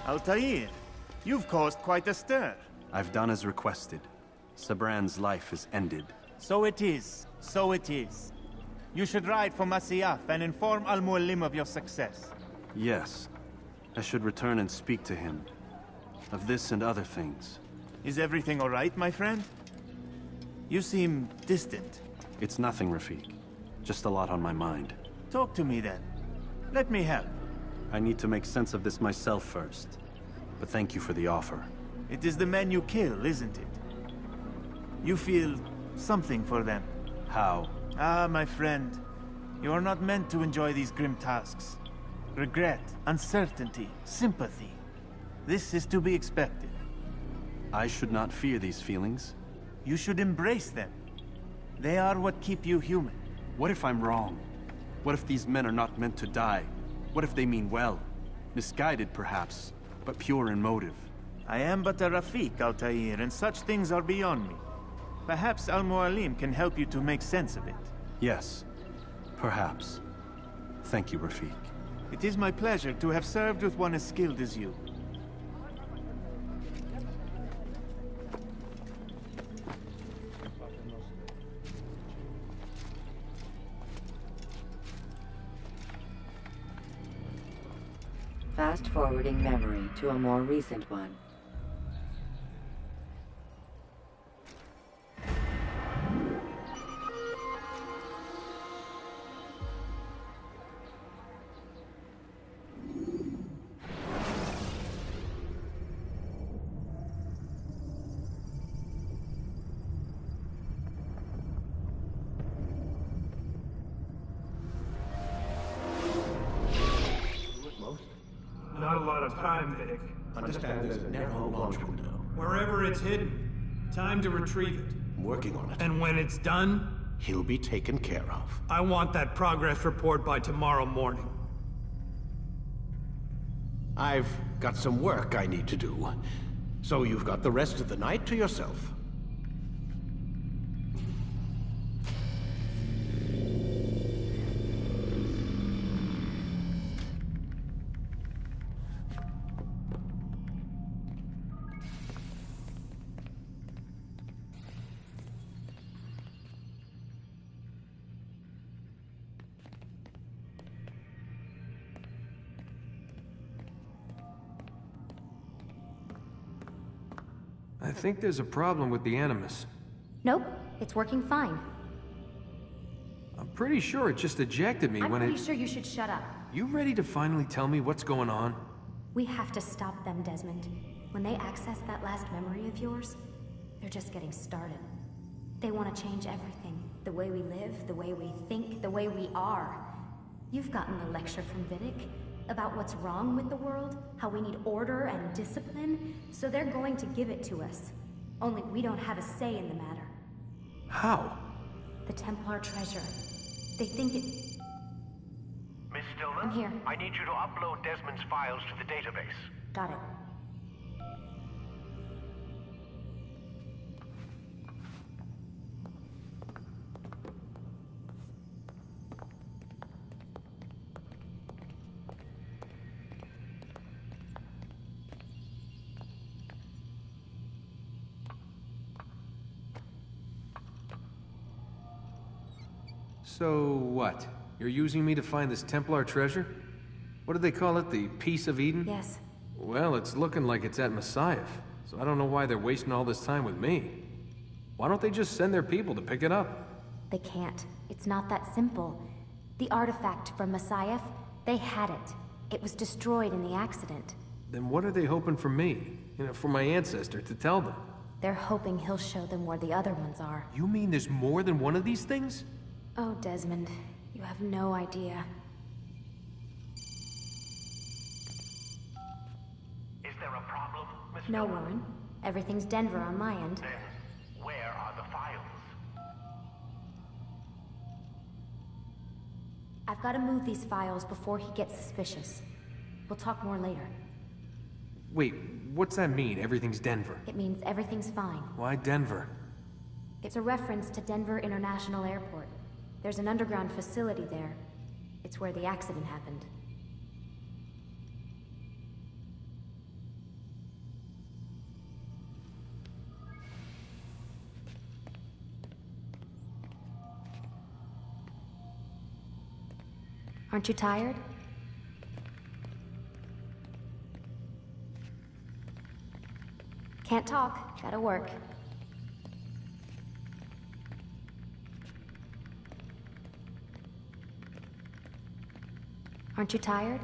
Altair, you've caused quite a stir. I've done as requested. Sabran's life is ended. So it is. So it is. You should ride for Masyaf and inform Al-Mualim of your success. Yes. I should return and speak to him. Of this and other things. Is everything all right, my friend? You seem distant. It's nothing, Rafik. Just a lot on my mind. Talk to me then. Let me help. I need to make sense of this myself first. But thank you for the offer. It is the men you kill, isn't it? You feel something for them. How? Ah, my friend. You are not meant to enjoy these grim tasks. Regret, uncertainty, sympathy. This is to be expected. I should not fear these feelings. You should embrace them. They are what keep you human. What if I'm wrong? What if these men are not meant to die? What if they mean well? Misguided, perhaps, but pure in motive. I am but a Rafik, Altair, and such things are beyond me. Perhaps Al-Mualim can help you to make sense of it. Yes, perhaps. Thank you, Rafik. It is my pleasure to have served with one as skilled as you. Fast-forwarding memory to a more recent one. Not a lot of time, Vidic. Understand there's a narrow launch window. Wherever it's hidden, time to retrieve it. I'm working on it. And when it's done, He'll be taken care of. I want that progress report by tomorrow morning. I've got some work I need to do. So you've got the rest of the night to yourself. I think there's a problem with the Animus. Nope, it's working fine. I'm pretty sure it just ejected me I'm when pretty sure you should shut up. You ready to finally tell me what's going on? We have to stop them, Desmond. When they access that last memory of yours, they're just getting started. They want to change everything. The way we live, the way we think, the way we are. You've gotten the lecture from Vidic about what's wrong with the world, how we need order and discipline, so they're going to give it to us. Only we don't have a say in the matter. How? The Templar treasure. They think it... Miss Stillman? I'm here. I need you to upload Desmond's files to the database. Got it. So what? You're using me to find this Templar treasure? What do they call it? The Piece of Eden? Yes. Well, it's looking like it's at Masyaf, so I don't know why they're wasting all this time with me. Why don't they just send their people to pick it up? They can't. It's not that simple. The artifact from Masyaf, they had it. It was destroyed in the accident. Then what are they hoping for me? You know, for my ancestor to tell them? They're hoping he'll show them where the other ones are. You mean there's more than one of these things? Oh, Desmond, you have no idea. Is there a problem, Miss No, Stillman? Warren. Everything's Denver on my end. Then, where are the files? I've got to move these files before he gets suspicious. We'll talk more later. Wait, what's that mean, everything's Denver? It means everything's fine. Why Denver? It's a reference to Denver International Airport. There's an underground facility there. It's where the accident happened. Aren't you tired? Can't talk. Gotta work. Aren't you tired?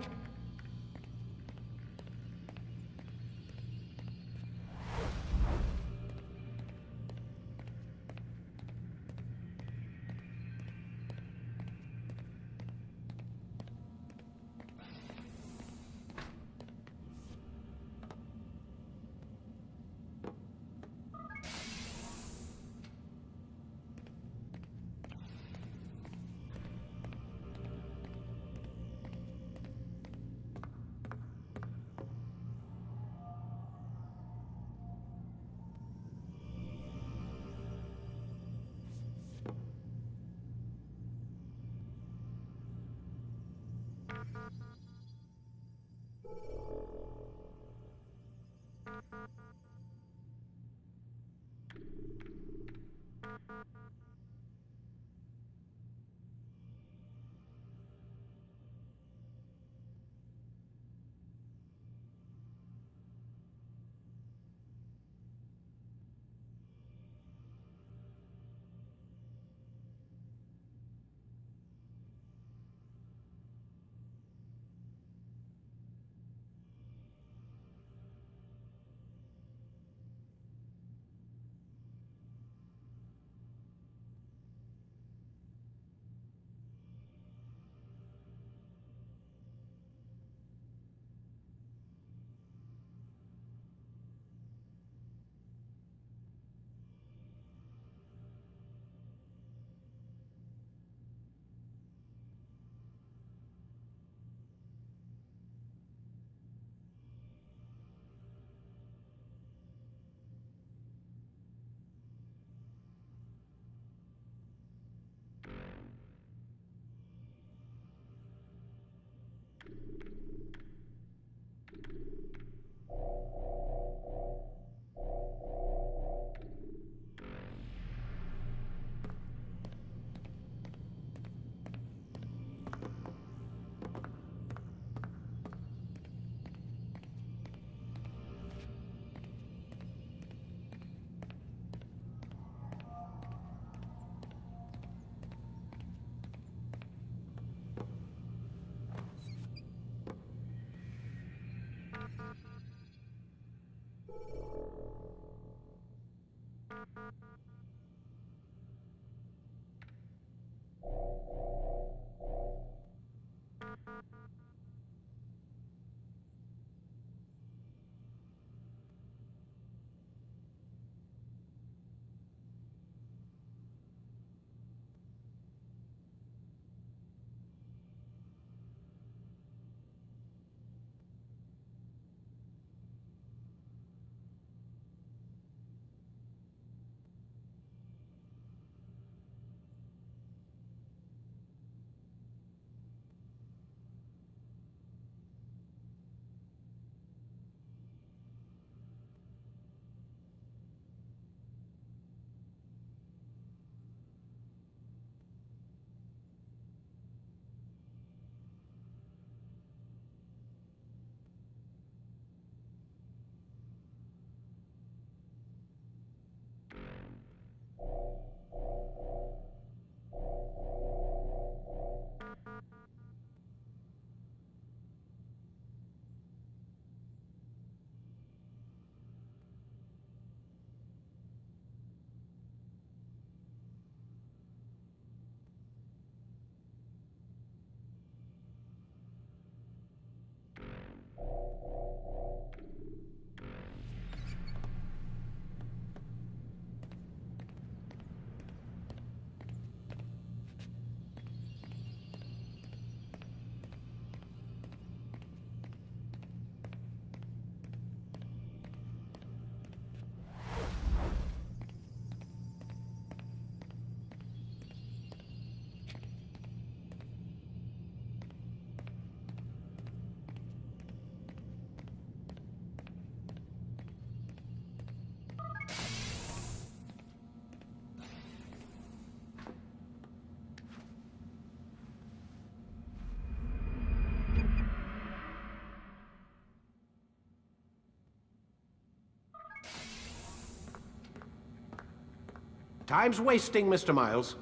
Time's wasting, Mr. Miles.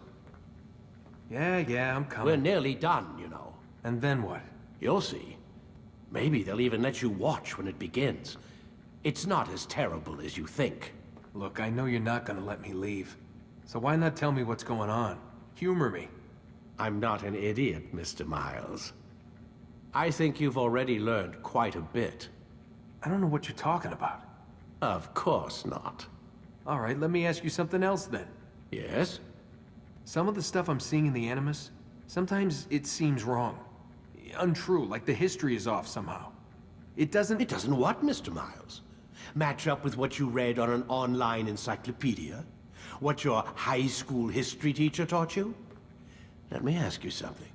Yeah, I'm We're coming. nearly done, you know. And then what? You'll see. Maybe they'll even let you watch when it begins. It's not as terrible as you think. Look, I know you're not gonna let me leave. So why not tell me what's going on? Humor me. I'm not an idiot, Mr. Miles. I think you've already learned quite a bit. I don't know what you're talking about. Of course not. All right, let me ask you something else then. Yes? Some of the stuff I'm seeing in the Animus, sometimes it seems wrong. Untrue, like the history is off somehow. It doesn't... It doesn't what, Mr. Miles? Match up with what you read on an online encyclopedia? What your high school history teacher taught you? Let me ask you something.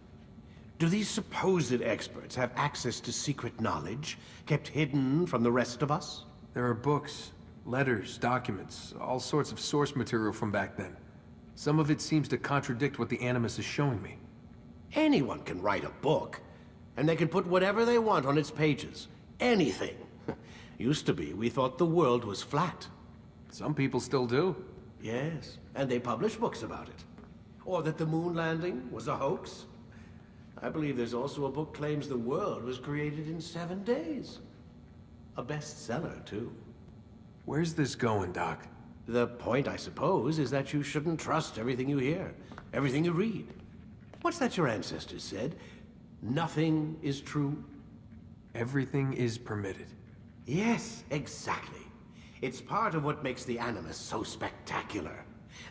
Do these supposed experts have access to secret knowledge kept hidden from the rest of us? There are books, letters, documents, all sorts of source material from back then. Some of it seems to contradict what the Animus is showing me. Anyone can write a book, and they can put whatever they want on its pages. Anything. Used to be, we thought the world was flat. Some people still do. Yes, and they publish books about it. Or that the moon landing was a hoax. I believe there's also a book claims the world was created in 7 days. A bestseller, too. Where's this going, Doc? The point, I suppose, is that you shouldn't trust everything you hear, everything you read. What's that your ancestors said? Nothing is true? Everything is permitted. Yes, exactly. It's part of what makes the Animus so spectacular.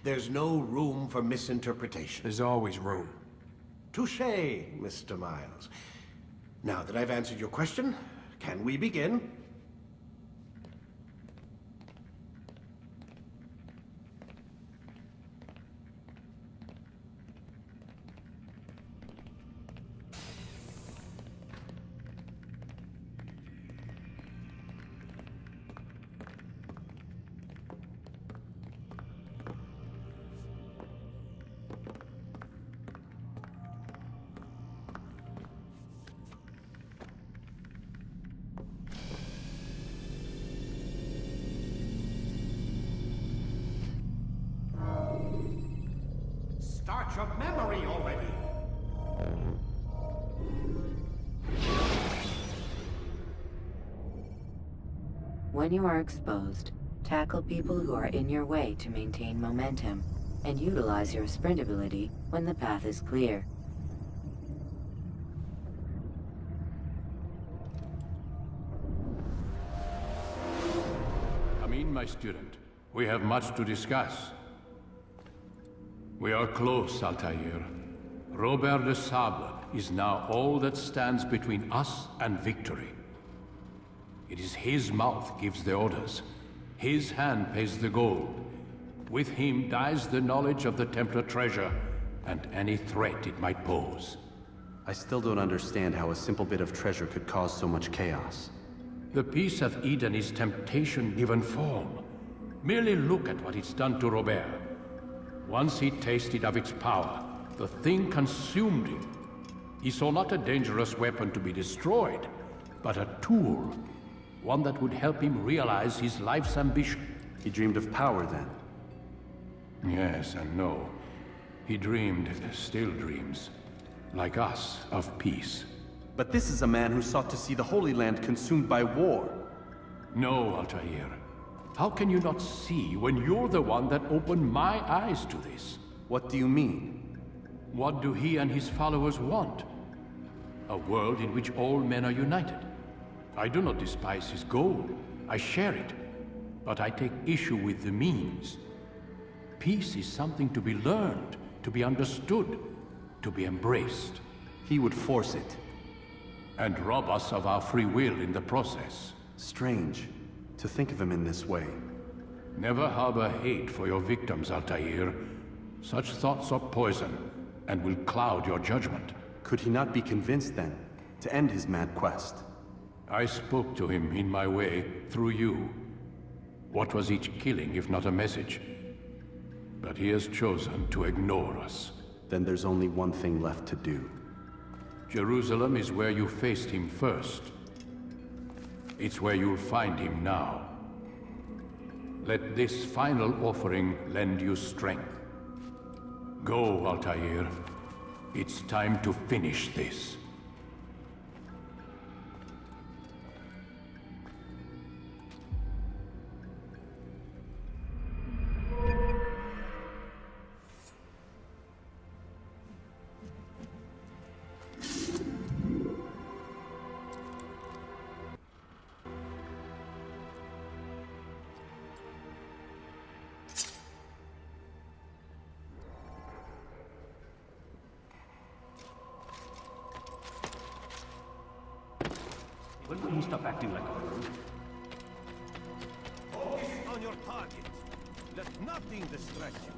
There's no room for misinterpretation. There's always room. Touché, Mr. Miles. Now that I've answered your question, can we begin? Start your memory already! When you are exposed, tackle people who are in your way to maintain momentum, and utilize your sprint ability when the path is clear. Come in, my student. We have much to discuss. We are close, Altair. Robert de Sable is now all that stands between us and victory. It is his mouth gives the orders. His hand pays the gold. With him dies the knowledge of the Templar treasure and any threat it might pose. I still don't understand how a simple bit of treasure could cause so much chaos. The Peace of Eden is temptation given form. Merely look at what it's done to Robert. Once he tasted of its power, the thing consumed him. He saw not a dangerous weapon to be destroyed, but a tool. One that would help him realize his life's ambition. He dreamed of power then. Yes and no. He dreamed, still dreams, like us, of peace. But this is a man who sought to see the Holy Land consumed by war. No, Altair. How can you not see when you're the one that opened my eyes to this? What do you mean? What do he and his followers want? A world in which all men are united. I do not despise his goal. I share it. But I take issue with the means. Peace is something to be learned, to be understood, to be embraced. He would force it. And rob us of our free will in the process. Strange to think of him in this way. Never harbor hate for your victims, Altair. Such thoughts are poison, and will cloud your judgment. Could he not be convinced then, to end his mad quest? I spoke to him in my way, through you. What was each killing if not a message? But he has chosen to ignore us. Then there's only one thing left to do. Jerusalem is where you faced him first. It's where you'll find him now. Let this final offering lend you strength. Go, Altair. It's time to finish this. When will he stop acting like a fool? Focus on your target. Let nothing distract you.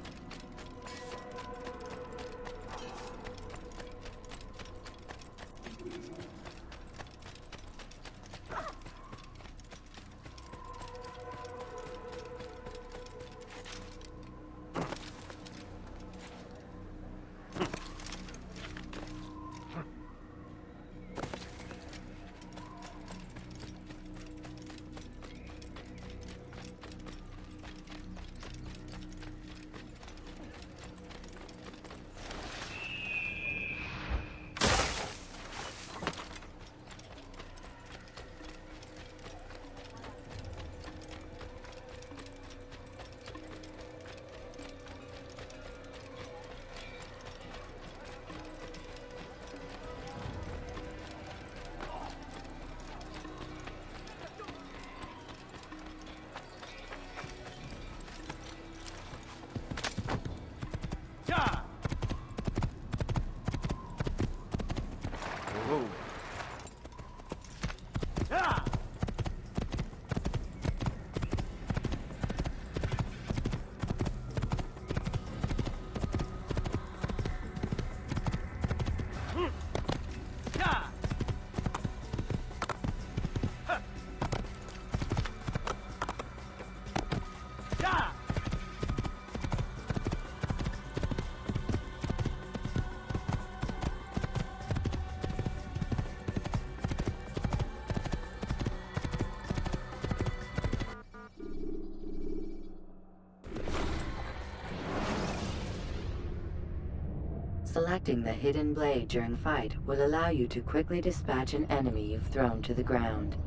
Selecting the hidden blade during fight will allow you to quickly dispatch an enemy you've thrown to the ground.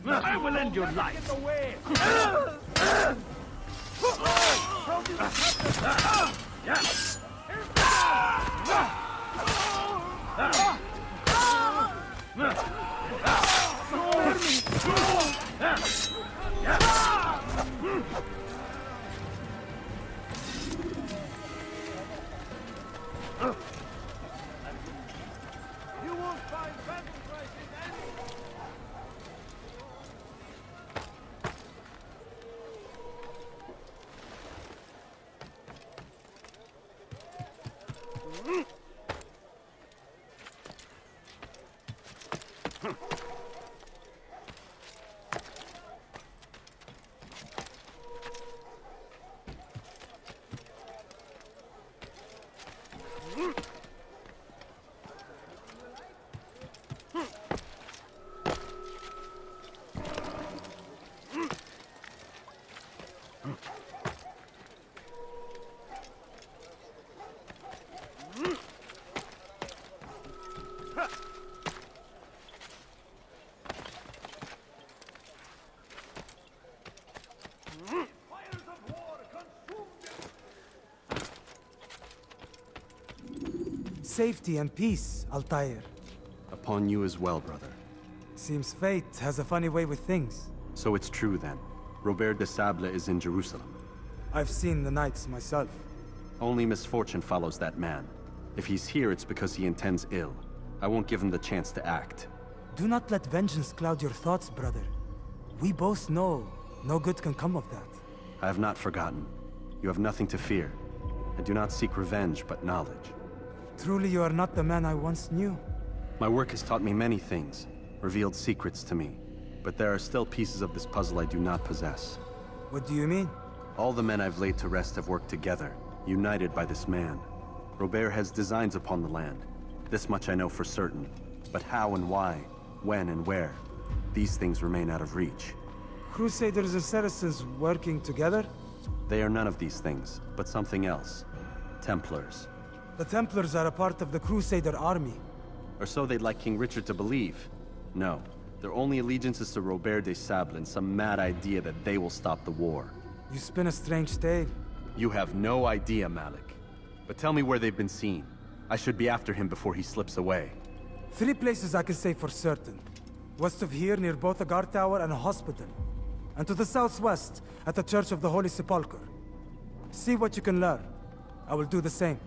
I will end your life. You won't find battle price in any. safety and peace, Altair. Upon you as well, brother. Seems fate has a funny way with things. So it's true then. Robert de Sable is in Jerusalem. I've seen the Knights myself. Only misfortune follows that man. If he's here, it's because he intends ill. I won't give him the chance to act. Do not let vengeance cloud your thoughts, brother. We both know no good can come of that. I have not forgotten. You have nothing to fear. I do not seek revenge, but knowledge. Truly, you are not the man I once knew. My work has taught me many things, revealed secrets to me. But there are still pieces of this puzzle I do not possess. What do you mean? All the men I've laid to rest have worked together, united by this man. Robert has designs upon the land. This much I know for certain. But how and why, when and where, these things remain out of reach. Crusaders and Saracens working together? They are none of these things, but something else. Templars. The Templars are a part of the Crusader army. Or so they'd like King Richard to believe. No, their only allegiance is to Robert de Sable and some mad idea that they will stop the war. You spin a strange tale. You have no idea, Malik. But tell me where they've been seen. I should be after him before he slips away. 3 places I can say for certain. West of here, near both a guard tower and a hospital. And to the southwest, at the Church of the Holy Sepulchre. See what you can learn. I will do the same.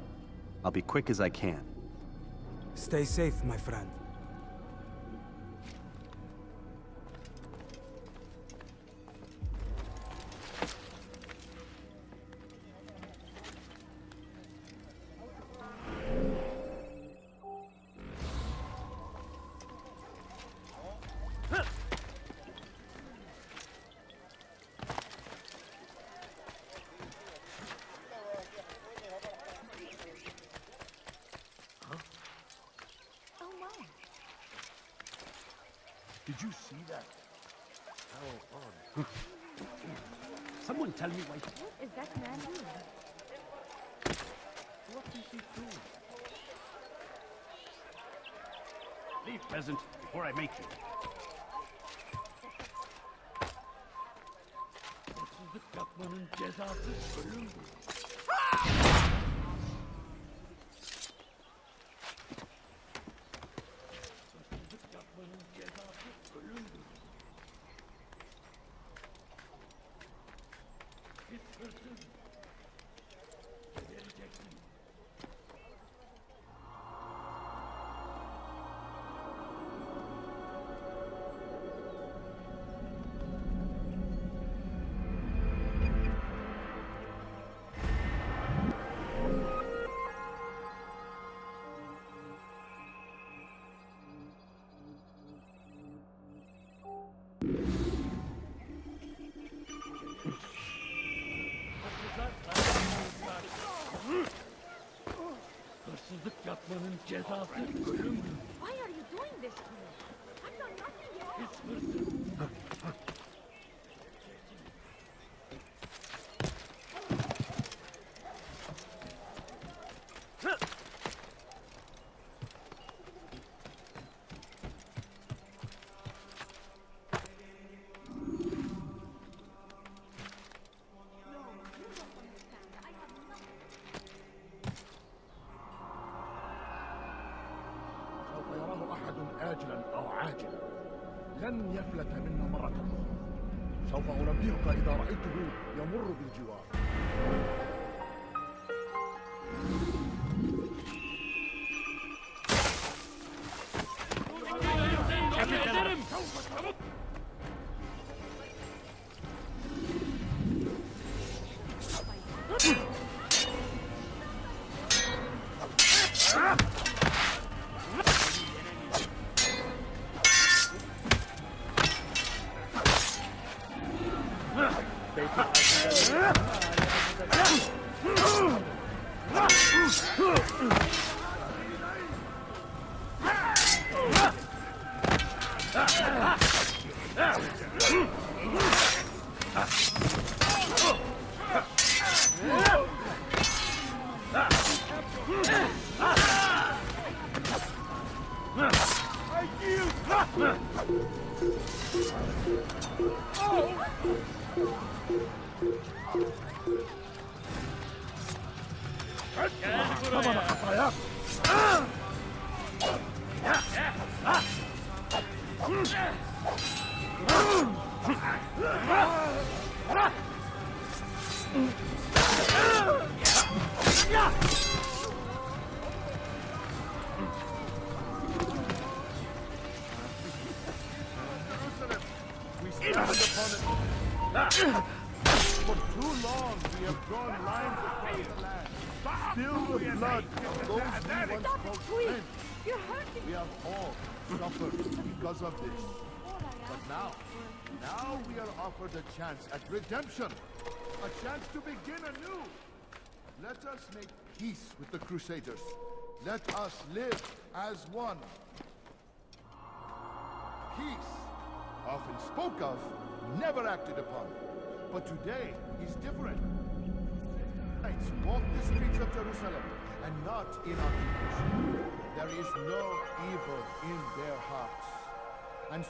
I'll be quick as I can. Stay safe, my friend. Did you see that? How odd. Someone tell me why. What is that man doing? What is he doing? Leave, peasant, before I make you. Hırsızlık yapmanın cezası ölümdür. Hırsızlık yapmanın cezası ölümdür. Why are you doing this to me? I've done nothing yet. Pis hırsız. آجلا أو عاجلا لن يفلت منا مرة أخرى. سوف أنبهك إذا رأيته يمر بالجوار. We stand upon it. For too long, we have drawn lines across the land, filled with blood of those we once called friends. You're hurting We have all suffered because of this. But now we are offered a chance at redemption, a chance to begin anew. Let us make peace with the Crusaders. Let us live as one. Peace, often spoke of, never acted upon. But today is different. Knights walk the streets of Jerusalem, and not in occupation. There is no evil in their hearts. And